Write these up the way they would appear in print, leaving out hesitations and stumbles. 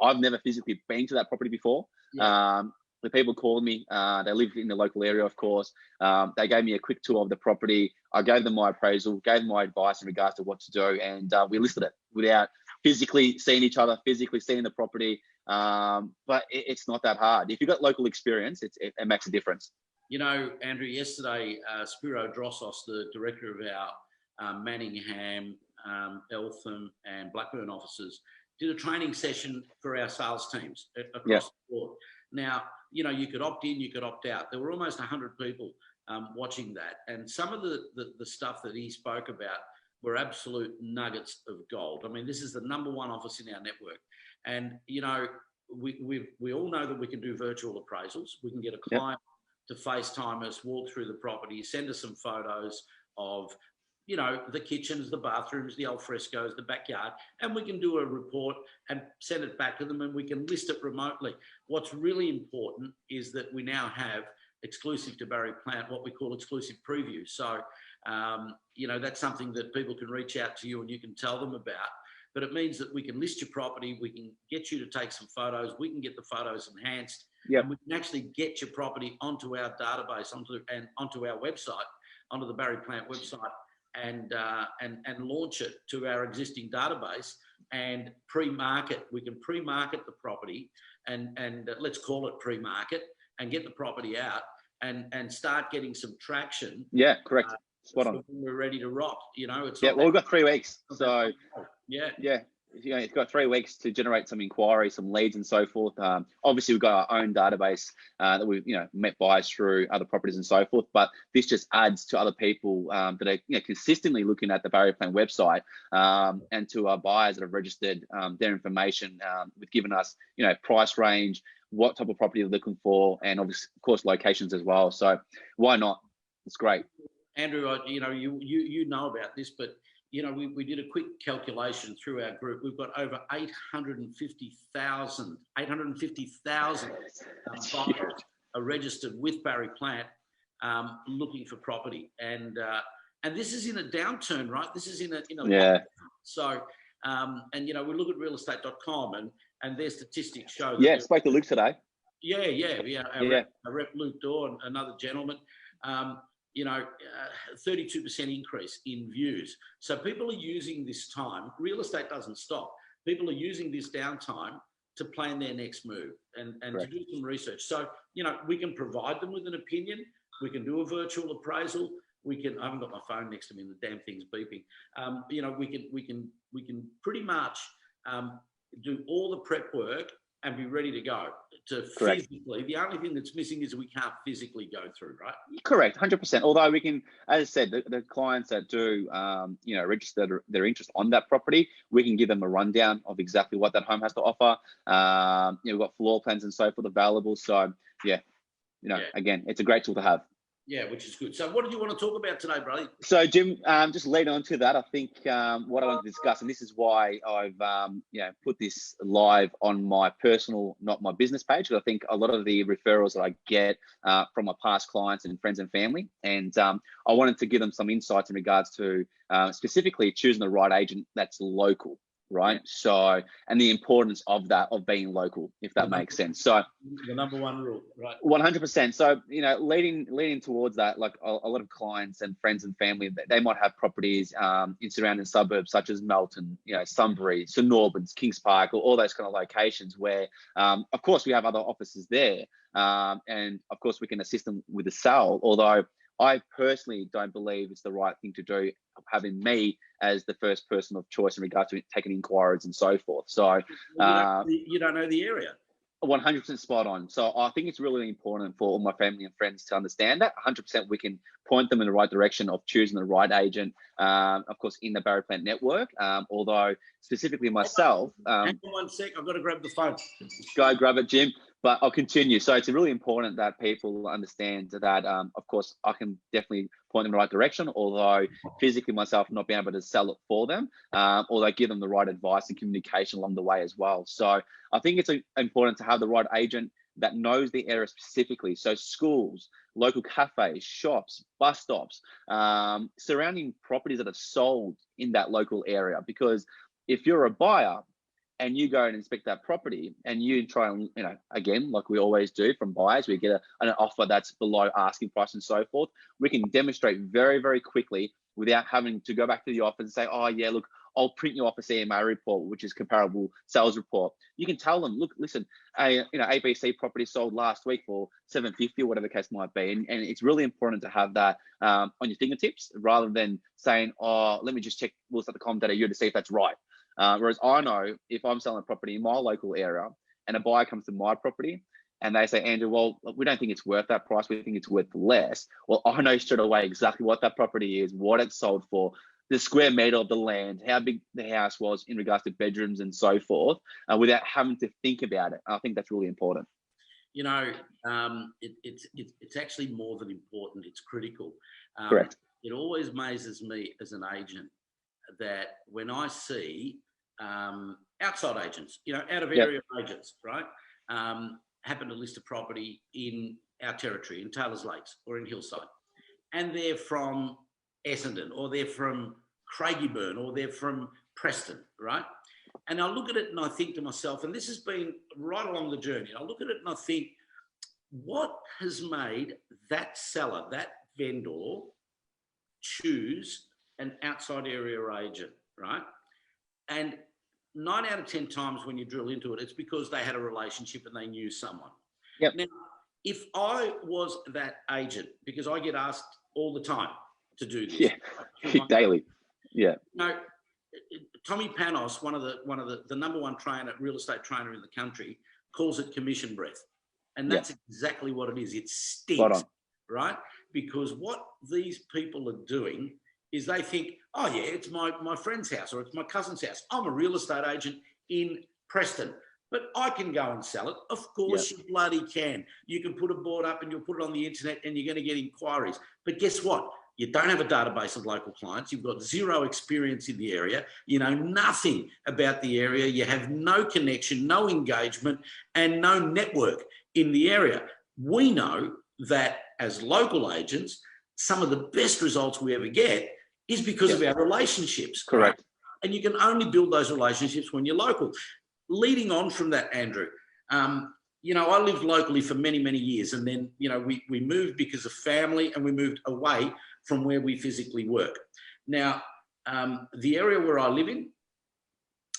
I've never physically been to that property before. Yeah. The people called me, they live in the local area, of course. They gave me a quick tour of the property. I gave them my appraisal, gave them my advice in regards to what to do, and we listed it without physically seeing each other, physically seeing the property. But it's not that hard. If you've got local experience, it makes a difference. You know, Andrew, yesterday, Spiro Drossos, the director of our Manningham, Eltham and Blackburn offices, did a training session for our sales teams across the board. Now, you know, you could opt in, you could opt out. There were almost 100 people watching that. And some of the stuff that he spoke about were absolute nuggets of gold. I mean, this is the #1 office in our network. And, you know, we all know that we can do virtual appraisals. We can get a client to FaceTime us, walk through the property, send us some photos of, you know, the kitchens, the bathrooms, the alfrescos, the backyard, and we can do a report and send it back to them, and we can list it remotely. What's really important is that we now have exclusive to Barry Plant, what we call exclusive preview. So, you know, that's something that people can reach out to you and you can tell them about. But it means that we can list your property, we can get you to take some photos, we can get the photos enhanced, and we can actually get your property onto our database, onto our website, onto the Barry Plant website, and launch it to our existing database and pre-market. We can pre-market the property and let's call it pre-market, and get the property out and start getting some traction. Yeah, correct. Spot on. We're ready to rock. You know, it's well, we've got 3 weeks, so yeah. You know, it's got 3 weeks to generate some inquiries, some leads, and so forth. Obviously, we've got our own database that we've met buyers through other properties and so forth. But this just adds to other people that are consistently looking at the Barry Plant website, and to our buyers that have registered their information, with giving us price range, what type of property they're looking for, and obviously, of course, locations as well. So why not? It's great. Andrew, you know about this, but we did a quick calculation through our group. We've got over 850,000 buyers are registered with Barry Plant, looking for property, and this is in a downturn, right? This is in a lockdown. So we look at realestate.com and their statistics show that spoke to Luke today. Our rep Luke Daw and another gentleman. 32% increase in views. So people are using this time. Real estate doesn't stop. People are using this downtime to plan their next move and to do some research. So, we can provide them with an opinion. We can do a virtual appraisal. I haven't got my phone next to me and the damn thing's beeping. We can pretty much do all the prep work and be ready to go. Physically, the only thing that's missing is we can't physically go through, right? Correct, 100%. Although we can, as I said, the clients that do, register their interest on that property, we can give them a rundown of exactly what that home has to offer. We've got floor plans and so forth available. So, again, it's a great tool to have. Yeah, which is good. So what did you want to talk about today, Brady? So, Jim, just lead on to that. I think what I want to discuss, and this is why I've put this live on my personal, not my business page, because I think a lot of the referrals that I get from my past clients and friends and family, and I wanted to give them some insights in regards to specifically choosing the right agent that's local. Right. So, and the importance of that, of being local, if that makes sense. So the #1 rule, right? 100%. So, leading towards that, like a lot of clients and friends and family, they might have properties in surrounding suburbs such as Melton, Sunbury, St Albans, Kings Park, or all those kind of locations where, of course, we have other offices there. And of course, we can assist them with the sale, although I personally don't believe it's the right thing to do, having me as the first person of choice in regard to taking inquiries and so forth. So you don't know the area. 100% spot on. So I think it's really important for all my family and friends to understand that 100% we can point them in the right direction of choosing the right agent, of course, in the Barry Plant network. Although specifically myself, hang on 1 sec, I've got to grab the phone. Go grab it, Jim. But I'll continue. So it's really important that people understand that, of course, I can definitely point them in the right direction, although physically myself not being able to sell it for them, although give them the right advice and communication along the way as well. So I think it's important to have the right agent that knows the area specifically. So schools, local cafes, shops, bus stops, surrounding properties that are sold in that local area. Because if you're a buyer and you go and inspect that property, and you try and, again, like we always do from buyers, we get an offer that's below asking price and so forth. We can demonstrate very, very quickly without having to go back to the office and say, oh yeah, look, I'll print you off a CMA report, which is comparable sales report. You can tell them, look, listen, ABC property sold last week for 750 or whatever the case might be. And it's really important to have that on your fingertips rather than saying, oh, let me just check realtor.com.au to see if that's right. Whereas I know if I'm selling a property in my local area and a buyer comes to my property and they say, Andrew, well, we don't think it's worth that price, we think it's worth less. Well, I know straight away exactly what that property is, what it's sold for, the square meter of the land, how big the house was in regards to bedrooms and so forth, without having to think about it. I think that's really important. It's actually more than important, it's critical. Correct. It always amazes me as an agent that when I see outside agents, out of area agents, right, happen to list a property in our territory, in Taylor's Lakes or in Hillside, and they're from Essendon or they're from Craigieburn or they're from Preston, right? And I look at it and I think to myself, and this has been right along the journey, I look at it and I think, what has made that seller, that vendor, choose an outside area agent, right? And 9 out of 10 times when you drill into it, it's because they had a relationship and they knew someone. Yep. Now, if I was that agent, because I get asked all the time to do this. Yeah, daily. Yeah. Tommy Panos, one of the number one real estate trainer in the country, calls it commission breath. And that's exactly what it is. It stinks, right? Because what these people are doing is they think, oh yeah, it's my friend's house or it's my cousin's house. I'm a real estate agent in Preston, but I can go and sell it. Of course you bloody can. You can put a board up and you'll put it on the internet and you're going to get inquiries. But guess what? You don't have a database of local clients. You've got zero experience in the area. You know nothing about the area. You have no connection, no engagement, and no network in the area. We know that as local agents, some of the best results we ever get is because of our relationships. Correct. Right? And you can only build those relationships when you're local. Leading on from that, Andrew, I lived locally for many, many years. And then, we moved because of family and we moved away from where we physically work. Now, the area where I live in,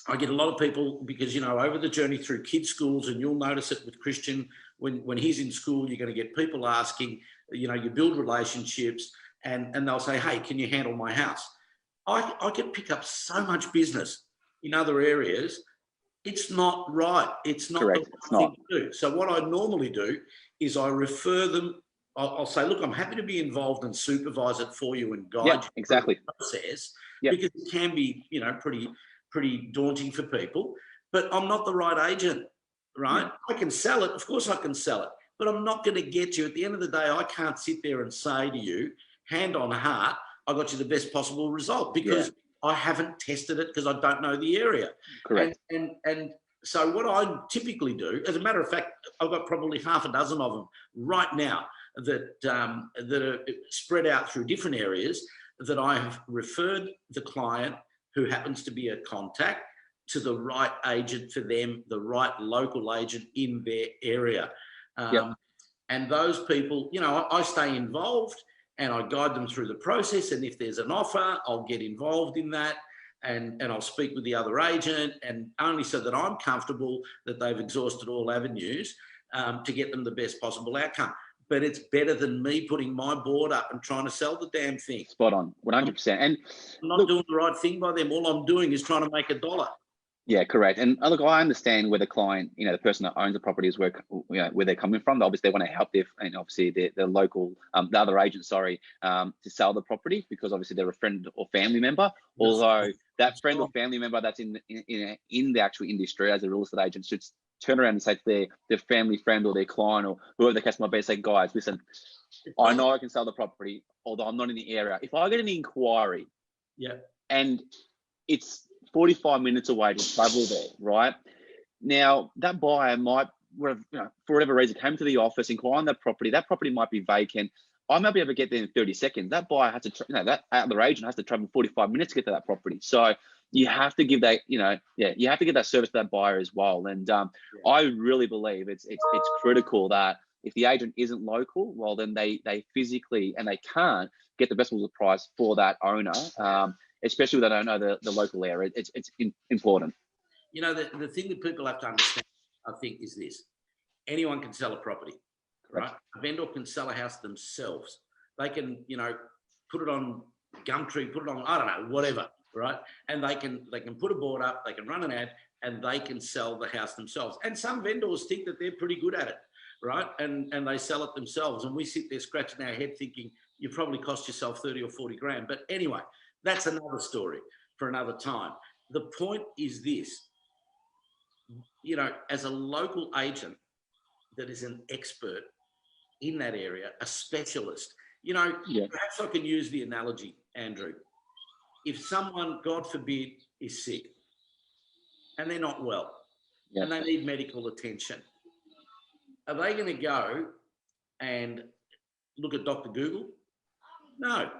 I get a lot of people because, over the journey through kids' schools, and you'll notice it with Christian, when he's in school, you're going to get people asking, you build relationships and they'll say, hey, can you handle my house? I can pick up so much business in other areas. It's not right. It's not correct. The right thing to do. So what I normally do is I refer them. I'll say, look, I'm happy to be involved and supervise it for you and guide you exactly. through the process because it can be, pretty daunting for people. But I'm not the right agent, right? I can sell it. Of course I can sell it. But I'm not going to get you. At the end of the day, I can't sit there and say to you, hand on heart, I got you the best possible result because I haven't tested it because I don't know the area. Correct. And so what I typically do, as a matter of fact, I've got probably half a dozen of them right now that are spread out through different areas that I have referred the client who happens to be a contact to the right agent for them, the right local agent in their area. And those people, I stay involved and I guide them through the process. And if there's an offer, I'll get involved in that and I'll speak with the other agent, and only so that I'm comfortable that they've exhausted all avenues to get them the best possible outcome. But it's better than me putting my board up and trying to sell the damn thing. Spot on, 100%. And I'm not doing the right thing by them. All I'm doing is trying to make a dollar. Yeah, correct. And look, I understand where the client, the person that owns the property is where they're coming from. Obviously, they want to help their local, the other agent, to sell the property because obviously they're a friend or family member. Although that friend or family member that's in the actual industry as a real estate agent should turn around and say to their family friend or their client or whoever the case might be, say, guys, listen, I know I can sell the property, although I'm not in the area. If I get an inquiry, and it's 45 minutes away to travel there, right? Now, that buyer might, for whatever reason, came to the office, inquired on that property might be vacant. I might be able to get there in 30 seconds. That buyer has to, that other agent has to travel 45 minutes to get to that property. So you have to give that, you have to give that service to that buyer as well. And I really believe it's critical that if the agent isn't local, well, then they physically, and they can't get the best possible price for that owner, especially when they don't know the local area. It's important. The thing that people have to understand, I think, is this: anyone can sell a property, right? A vendor can sell a house themselves. They can, put it on Gumtree, put it on, I don't know, whatever, right? And they can put a board up, they can run an ad, and they can sell the house themselves. And some vendors think that they're pretty good at it, right? And they sell it themselves. And we sit there scratching our head thinking, you probably cost yourself 30 or 40 grand. But anyway, that's another story for another time. The point is this: as a local agent that is an expert in that area, a specialist, perhaps I can use the analogy, Andrew. If someone, God forbid, is sick and they're not well and they need medical attention, are they going to go and look at Dr. Google? No.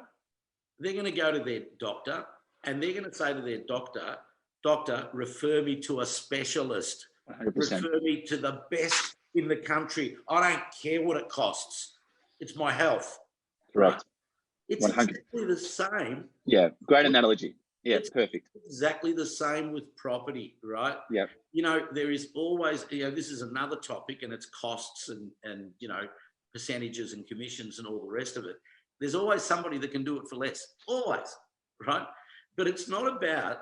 They're going to go to their doctor and they're going to say to their doctor, doctor, refer me to a specialist. 100%. Refer me to the best in the country. I don't care what it costs. It's my health. Correct. Right? It's 100. exactly the same. Yeah, great analogy. Yeah, it's perfect. Exactly the same with property, right? Yeah. There is always, this is another topic, and it's costs and percentages and commissions and all the rest of it. There's always somebody that can do it for less, always, right? But it's not about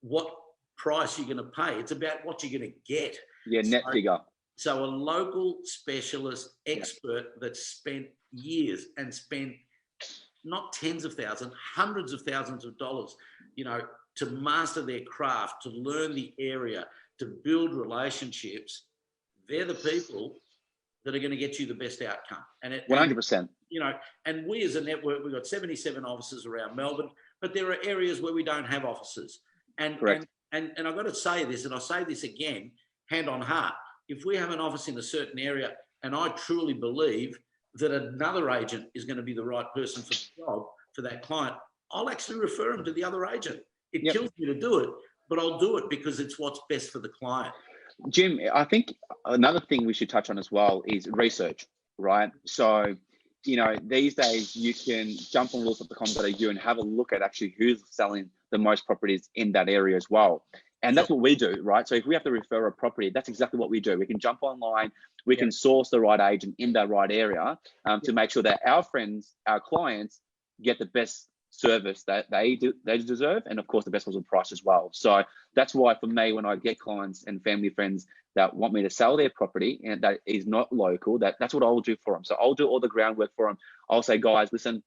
what price you're going to pay. It's about what you're going to get. Yeah, net figure. So a local specialist expert that spent years and spent not tens of thousands, hundreds of thousands of dollars, to master their craft, to learn the area, to build relationships, they're the people that are going to get you the best outcome. And 100%. And we as a network, we've got 77 offices around Melbourne, but there are areas where we don't have offices. And correct. And I've got to say this, and I'll say this again, hand on heart. If we have an office in a certain area, and I truly believe that another agent is going to be the right person for the job for that client, I'll actually refer them to the other agent. It kills me to do it, but I'll do it because it's what's best for the client. Jim, I think another thing we should touch on as well is research, right? So, these days you can jump on realtor.com.au and have a look at actually who's selling the most properties in that area as well. And that's what we do, right? So if we have to refer a property, that's exactly what we do. We can jump online, we can source the right agent in that right area to make sure that our friends, our clients get the best service that they deserve, and of course the best possible price as well. So that's why for me, when I get clients and family friends that want me to sell their property and that is not local, that's what I'll do for them. So I'll do all the groundwork for them. I'll say, guys, listen,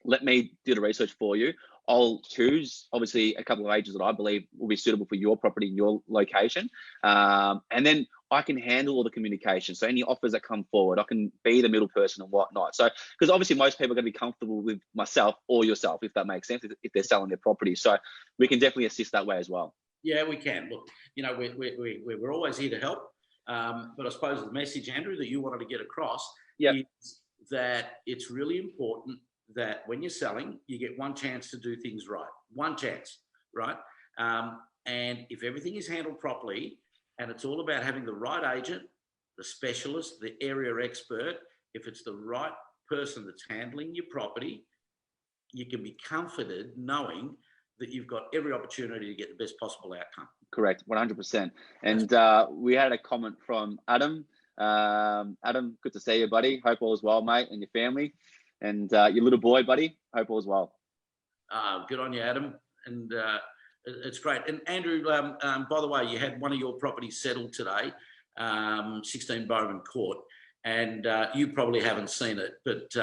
let me do the research for you. I'll choose, obviously, a couple of agents that I believe will be suitable for your property and your location. And then I can handle all the communication. So any offers that come forward, I can be the middle person and whatnot. So, because obviously most people are going to be comfortable with myself or yourself, if that makes sense, if they're selling their property. So we can definitely assist that way as well. Yeah, we can. Look, we're always here to help. But I suppose the message, Andrew, that you wanted to get across is that it's really important that when you're selling, you get one chance to do things right. One chance, right? And if everything is handled properly, and it's all about having the right agent, the specialist, the area expert, if it's the right person that's handling your property, you can be comforted knowing that you've got every opportunity to get the best possible outcome. Correct, 100%. And we had a comment from Adam. Adam, good to see you, buddy. Hope all is well, mate, and your family. And your little boy, buddy, hope all is well. Good on you, Adam. And it's great. And Andrew, by the way, you had one of your properties settled today, 16 Bowman Court, and you probably haven't seen it, but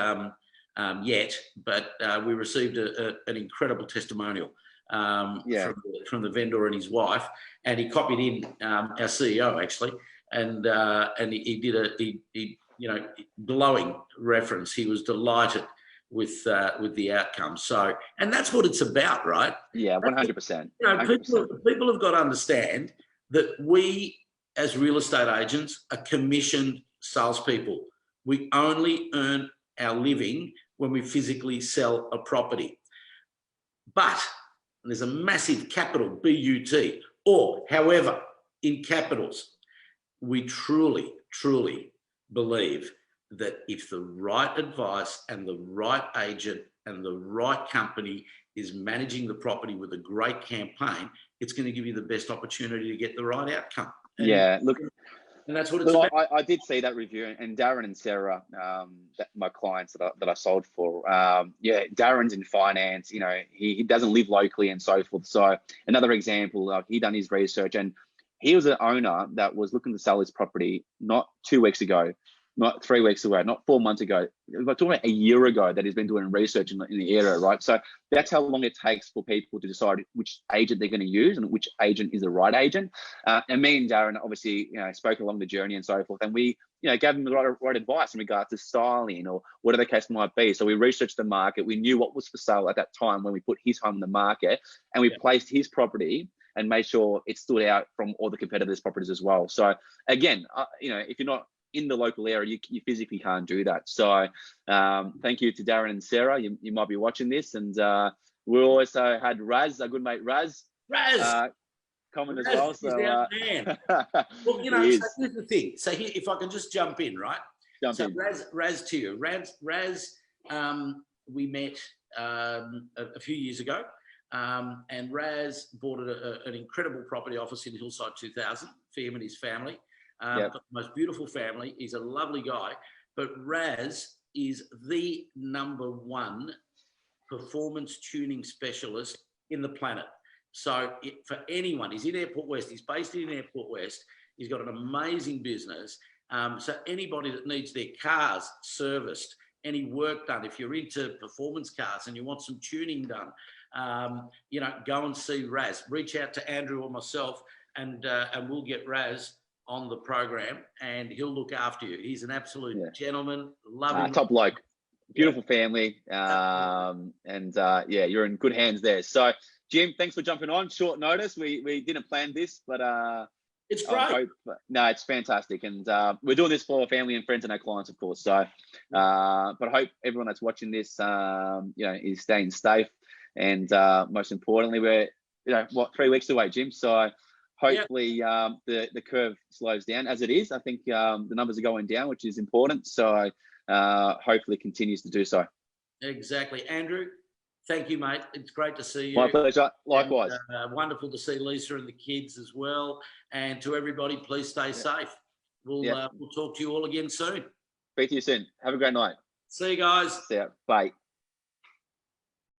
yet. But we received an incredible testimonial from the vendor and his wife, and he copied in our CEO actually, and he did glowing reference. He was delighted with the outcome. So, and that's what it's about, right? Yeah, 100%. People have got to understand that we, as real estate agents, are commissioned salespeople. We only earn our living when we physically sell a property. But and there's a massive capital BUT, or however, in capitals, we truly, truly believe that if the right advice and the right agent and the right company is managing the property with a great campaign, it's going to give you the best opportunity to get the right outcome. And, look, and that's what it's about. I did see that review, and Darren and Sarah, my clients that I sold for, Darren's in finance. You know, he doesn't live locally and so forth. So another example, like he done his research, and he was an owner that was looking to sell his property not 2 weeks ago, not 3 weeks ago, not 4 months ago. We're talking about a year ago that he's been doing research in the area, right? So that's how long it takes for people to decide which agent they're going to use and which agent is the right agent. And me and Darren obviously, spoke along the journey and so forth, and we, gave him the right advice in regards to styling or whatever the case might be. So we researched the market. We knew what was for sale at that time when we put his home in the market, and we placed his property and made sure it stood out from all the competitors' properties as well. So again, if you're not in the local area, you physically can't do that. So thank you to Darren and Sarah. You might be watching this. And we also had Raz, our good mate Raz. Comment as well. So man. Well, so here's the thing. So here, if I can just jump in, right? Jump in. Raz to you. Raz, we met a few years ago. And Raz bought an incredible property office in Hillside 2000 for him and his family. Got the most beautiful family. He's a lovely guy. But Raz is the #1 performance tuning specialist in the planet. So for anyone, he's in Airport West. He's based in Airport West. He's got an amazing business. So anybody that needs their cars serviced, any work done, if you're into performance cars and you want some tuning done, go and see Raz. Reach out to Andrew or myself, and we'll get Raz on the program, and he'll look after you. He's an absolute gentleman, loving top bloke, beautiful family, you're in good hands there. So Jim, thanks for jumping on short notice. We didn't plan this, but it's great. It's fantastic, and we're doing this for our family and friends and our clients, of course. So but I hope everyone that's watching this is staying safe, and most importantly, we're 3 weeks away, Jim. So hopefully the curve slows down as it is. I think the numbers are going down, which is important. So hopefully it continues to do so. Exactly. Andrew, thank you, mate. It's great to see you. My pleasure. Likewise. And, wonderful to see Lisa and the kids as well. And to everybody, please stay safe. We'll talk to you all again soon. Speak to you soon. Have a great night. See you guys. See ya. Bye.